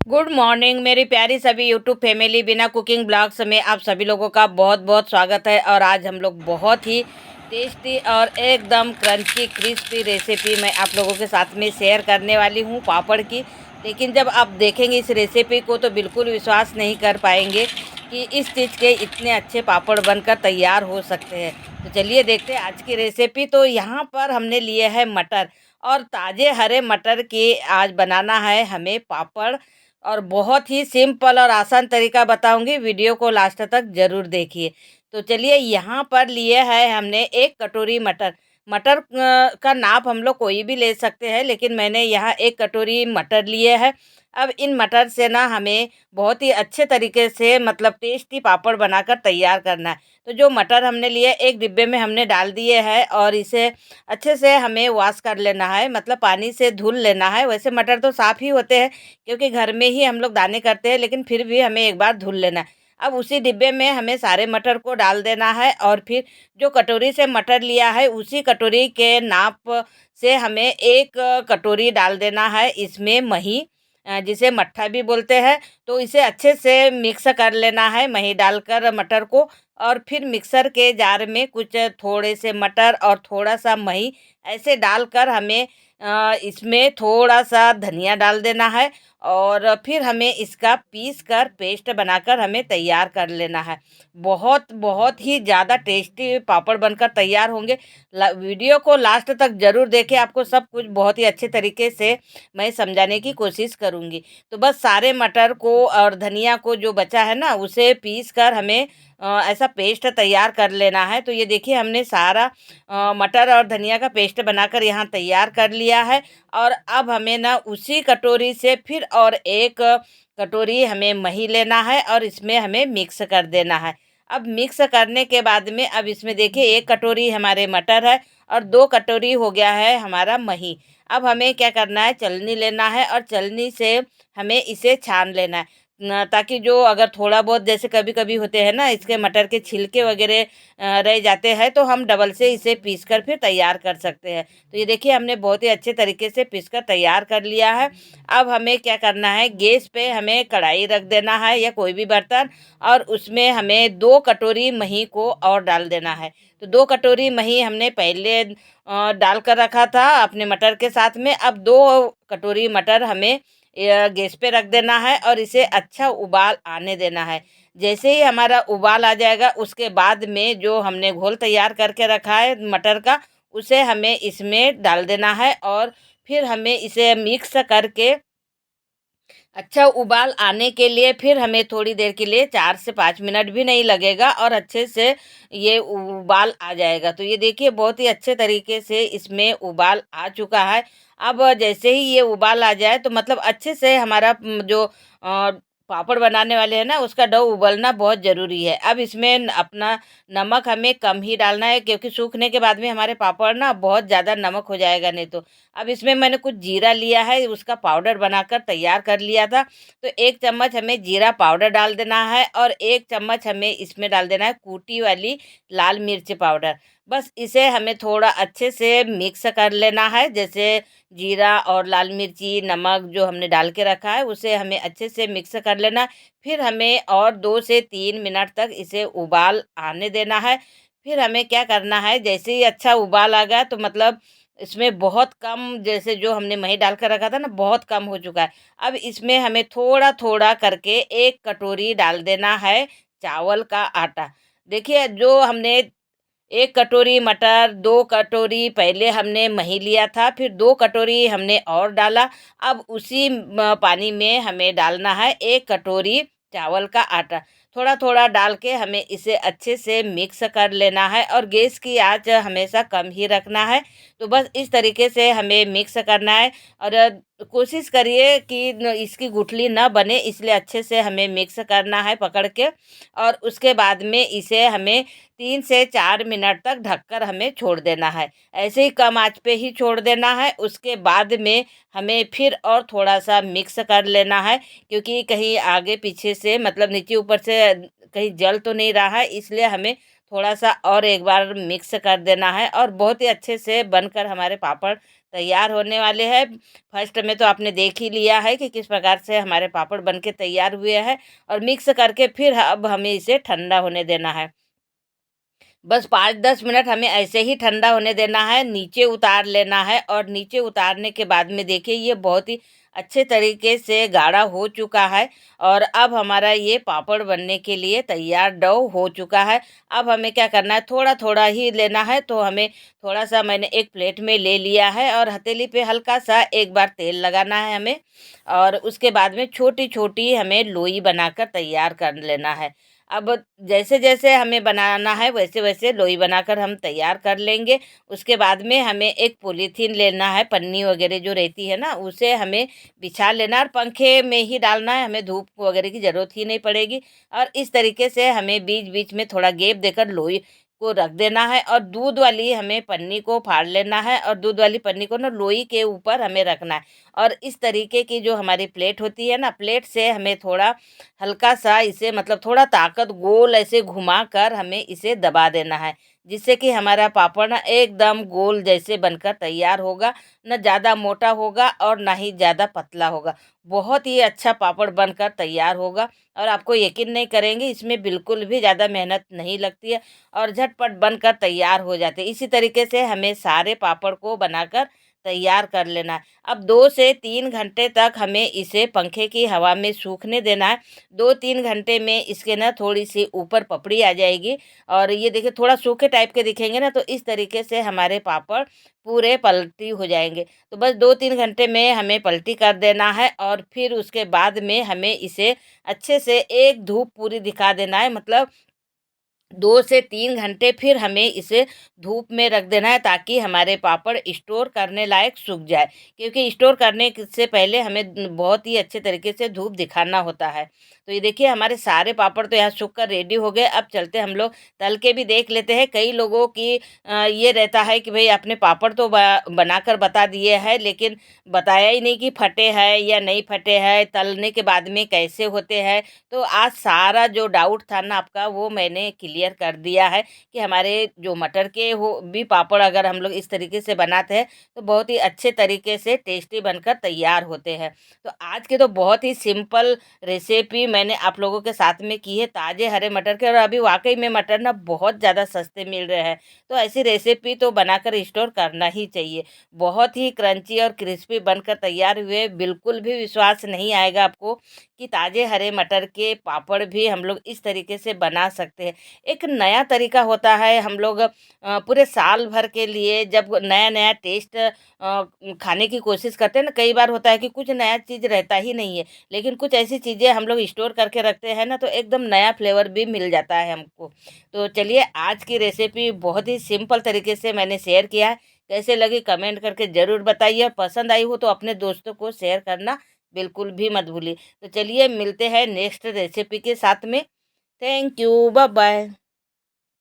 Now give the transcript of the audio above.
Good morning मेरी प्यारी सभी यूट्यूब फैमिली। बिना कुकिंग ब्लॉग्स में आप सभी लोगों का बहुत बहुत स्वागत है। और आज हम लोग बहुत ही टेस्टी और एकदम क्रंची क्रिस्पी रेसिपी मैं आप लोगों के साथ में शेयर करने वाली हूँ पापड़ की। लेकिन जब आप देखेंगे इस रेसिपी को तो बिल्कुल विश्वास नहीं कर पाएंगे कि इस चीज़ के इतने अच्छे पापड़ बनकर तैयार हो सकते हैं। तो चलिए देखते हैं आज की रेसिपी। तो यहाँ पर हमने लिए है मटर, और ताज़े हरे मटर के आज बनाना है हमें पापड़। और बहुत ही सिंपल और आसान तरीका बताऊंगी, वीडियो को लास्ट तक ज़रूर देखिए। तो चलिए, यहाँ पर लिए है हमने एक कटोरी मटर। मटर का नाप हम लोग कोई भी ले सकते हैं, लेकिन मैंने यहाँ एक कटोरी मटर लिए है। अब इन मटर से ना हमें बहुत ही अच्छे तरीके से मतलब टेस्टी पापड़ बनाकर तैयार करना है। तो जो मटर हमने लिए एक डिब्बे में हमने डाल दिए हैं, और इसे अच्छे से हमें वॉश कर लेना है, मतलब पानी से धुल लेना है। वैसे मटर तो साफ़ ही होते हैं क्योंकि घर में ही हम लोग दाने करते हैं, लेकिन फिर भी हमें एक बार धुल लेना है। अब उसी डिब्बे में हमें सारे मटर को डाल देना है, और फिर जो कटोरी से मटर लिया है उसी कटोरी के नाप से हमें एक कटोरी डाल देना है इसमें मही, जिसे मट्ठा भी बोलते हैं। तो इसे अच्छे से मिक्स कर लेना है मही डालकर मटर को। और फिर मिक्सर के जार में कुछ थोड़े से मटर और थोड़ा सा मही ऐसे डालकर हमें इसमें थोड़ा सा धनिया डाल देना है, और फिर हमें इसका पीस कर पेस्ट बनाकर हमें तैयार कर लेना है। बहुत बहुत ही ज़्यादा टेस्टी पापड़ बनकर तैयार होंगे। वीडियो को लास्ट तक ज़रूर देखें, आपको सब कुछ बहुत ही अच्छे तरीके से मैं समझाने की कोशिश करूँगी। तो बस सारे मटर को और धनिया को जो बचा है ना उसे पीस कर हमें ऐसा पेस्ट तैयार कर लेना है। तो ये देखिए, हमने सारा मटर और धनिया का पेस्ट बनाकर यहाँ तैयार कर लिया है। और अब हमें ना उसी कटोरी से फिर और एक कटोरी हमें मही लेना है, और इसमें हमें मिक्स कर देना है। अब मिक्स करने के बाद में अब इसमें देखिए एक कटोरी हमारे मटर है, और 2 कटोरी हो गया है हमारा मही। अब हमें क्या करना है, छलनी लेना है, और छलनी से हमें इसे छान लेना है। ताकि जो अगर थोड़ा बहुत जैसे कभी कभी होते हैं ना इसके मटर के छिलके वगैरह रह जाते हैं, तो हम डबल से इसे पीस कर फिर तैयार कर सकते हैं। तो ये देखिए, हमने बहुत ही अच्छे तरीके से पीस कर तैयार कर लिया है। अब हमें क्या करना है, गैस पे हमें कढ़ाई रख देना है या कोई भी बर्तन, और उसमें हमें 2 कटोरी मही को और डाल देना है। तो 2 कटोरी मही हमने पहले डाल कर रखा था अपने मटर के साथ में। अब 2 कटोरी मटर हमें गैस पे रख देना है, और इसे अच्छा उबाल आने देना है। जैसे ही हमारा उबाल आ जाएगा उसके बाद में जो हमने घोल तैयार करके रखा है मटर का, उसे हमें इसमें डाल देना है। और फिर हमें इसे मिक्स करके अच्छा उबाल आने के लिए फिर हमें थोड़ी देर के लिए 4 से 5 मिनट भी नहीं लगेगा, और अच्छे से ये उबाल आ जाएगा। तो ये देखिए, बहुत ही अच्छे तरीके से इसमें उबाल आ चुका है। अब जैसे ही ये उबाल आ जाए तो मतलब अच्छे से हमारा जो पापड़ बनाने वाले हैं ना उसका डो उबलना बहुत ज़रूरी है। अब इसमें अपना नमक हमें कम ही डालना है, क्योंकि सूखने के बाद में हमारे पापड़ ना बहुत ज़्यादा नमक हो जाएगा नहीं तो। अब इसमें मैंने कुछ जीरा लिया है, उसका पाउडर बनाकर तैयार कर लिया था। तो 1 चम्मच हमें जीरा पाउडर डाल देना है, और 1 चम्मच हमें इसमें डाल देना है कूटी वाली लाल मिर्च पाउडर। बस इसे हमें थोड़ा अच्छे से मिक्स कर लेना है। जैसे जीरा और लाल मिर्ची, नमक जो हमने डाल के रखा है उसे हमें अच्छे से मिक्स कर लेना है। फिर हमें और 2 से 3 मिनट तक इसे उबाल आने देना है। फिर हमें क्या करना है, जैसे ही अच्छा उबाल आ गया तो मतलब इसमें बहुत कम, जैसे जो हमने मही डाल कर रखा था ना बहुत कम हो चुका है। अब इसमें हमें थोड़ा-थोड़ा करके 1 कटोरी डाल देना है चावल का आटा। देखिए, जो हमने 1 कटोरी मटर, 2 कटोरी पहले हमने मही लिया था, फिर 2 कटोरी हमने और डाला। अब उसी पानी में हमें डालना है 1 कटोरी चावल का आटा। थोड़ा-थोड़ा डाल के हमें इसे अच्छे से मिक्स कर लेना है, और गैस की आँच हमेशा कम ही रखना है। तो बस इस तरीके से हमें मिक्स करना है। और कोशिश करिए कि इसकी गुठली ना बने, इसलिए अच्छे से हमें मिक्स करना है पकड़ के। और उसके बाद में इसे हमें 3 से 4 मिनट तक ढककर हमें छोड़ देना है। ऐसे ही कम आँच पे ही छोड़ देना है। उसके बाद में हमें फिर और थोड़ा-सा मिक्स कर लेना है, क्योंकि कहीं आगे पीछे से मतलब नीचे ऊपर से कहीं जल तो नहीं रहा है, इसलिए हमें थोड़ा-सा और एक बार मिक्स कर देना है और बहुत ही अच्छे से बनकर हमारे पापड़ तैयार होने वाले हैं। फर्स्ट में तो आपने देख ही लिया है कि किस प्रकार से हमारे पापड़ बन के तैयार हुए हैं और मिक्स करके फिर अब हमें इसे ठंडा होने देना है। बस 5-10 मिनट हमें ऐसे ही ठंडा होने देना है, नीचे उतार लेना है और नीचे उतारने के बाद में देखिए ये बहुत ही अच्छे तरीके से गाढ़ा हो चुका है और अब हमारा ये पापड़ बनने के लिए तैयार डो हो चुका है। अब हमें क्या करना है, थोड़ा-थोड़ा ही लेना है, तो हमें थोड़ा-सा मैंने एक प्लेट में ले लिया है और हथेली पे हल्का-सा एक बार तेल लगाना है हमें और उसके बाद में छोटी-छोटी हमें लोई बनाकर तैयार कर लेना है। अब जैसे-जैसे हमें बनाना है वैसे-वैसे लोई बनाकर हम तैयार कर लेंगे। उसके बाद में हमें एक पॉलीथीन लेना है, पन्नी वगैरह जो रहती है ना, उसे हमें बिछा लेना और पंखे में ही डालना है, हमें धूप वगैरह की ज़रूरत ही नहीं पड़ेगी। और इस तरीके से हमें बीच-बीच में थोड़ा गैप देकर लोई को रख देना है और दूध वाली हमें पन्नी को फाड़ लेना है और दूध वाली पन्नी को ना लोई के ऊपर हमें रखना है। और इस तरीके की जो हमारी प्लेट होती है ना, प्लेट से हमें थोड़ा हल्का-सा इसे मतलब थोड़ा ताकत गोल ऐसे घुमाकर हमें इसे दबा देना है, जिससे कि हमारा पापड़ ना एकदम गोल जैसे बनकर तैयार होगा, ना ज़्यादा मोटा होगा और ना ही ज़्यादा पतला होगा। बहुत ही अच्छा पापड़ बनकर तैयार होगा और आपको यकीन नहीं करेंगे, इसमें बिल्कुल भी ज़्यादा मेहनत नहीं लगती है और झटपट बनकर तैयार हो जाते हैं। इसी तरीके से हमें सारे पापड़ को बनाकर तैयार कर लेना है। अब 2 से 3 घंटे तक हमें इसे पंखे की हवा में सूखने देना है। 2-3 घंटे में इसके ना थोड़ी-सी ऊपर पपड़ी आ जाएगी और ये देखिए थोड़ा सूखे टाइप के दिखेंगे ना, तो इस तरीके से हमारे पापड़ पूरे पलटी हो जाएँगे। तो बस 2-3 घंटे में हमें पलटी कर देना है और फिर उसके बाद में हमें इसे अच्छे से एक धूप पूरी दिखा देना है, मतलब 2 से 3 घंटे फिर हमें इसे धूप में रख देना है ताकि हमारे पापड़ स्टोर करने लायक सूख जाए, क्योंकि स्टोर करने से पहले हमें बहुत ही अच्छे तरीके से धूप दिखाना होता है। तो ये देखिए हमारे सारे पापड़ तो यहाँ सूख कर रेडी हो गए। अब चलते हम लोग तल के भी देख लेते हैं। कई लोगों की ये रहता है कि भाई आपने पापड़ तो बनाकर बता दिए हैं, लेकिन बताया ही नहीं कि फटे हैं या नहीं फटे हैं, तलने के बाद में कैसे होते हैं। तो आज सारा जो डाउट था ना आपका, वो मैंने क्लियर कर दिया है कि हमारे जो मटर के हो भी पापड़ अगर हम लोग इस तरीके से बनाते हैं तो बहुत ही अच्छे तरीके से टेस्टी बनकर तैयार होते हैं। तो आज के तो बहुत ही सिंपल रेसिपी मैंने आप लोगों के साथ में की है, ताज़े हरे मटर के, और अभी वाकई में मटर ना बहुत ज़्यादा सस्ते मिल रहे हैं। तो ऐसी रेसिपी तो बनाकर स्टोर करना ही चाहिए। बहुत ही क्रंची और क्रिस्पी बनकर तैयार हुए, बिल्कुल भी विश्वास नहीं आएगा आपको कि ताज़े हरे मटर के पापड़ भी हम लोग इस तरीके से बना सकते हैं। एक नया तरीका होता है, हम लोग पूरे साल भर के लिए जब नया-नया टेस्ट खाने की कोशिश करते हैं ना, कई बार होता है कि कुछ नया चीज़ रहता ही नहीं है, लेकिन कुछ ऐसी चीज़ें हम लोग स्टोर करके रखते हैं ना, तो एकदम नया फ्लेवर भी मिल जाता है हमको। तो चलिए, आज की रेसिपी बहुत ही सिंपल तरीके से मैंने शेयर किया है। कैसे लगी कमेंट करके ज़रूर बताइए और पसंद आई हो तो अपने दोस्तों को शेयर करना बिल्कुल भी मत भूलिए। तो चलिए मिलते हैं नेक्स्ट रेसिपी के साथ में। Thank you, bye bye.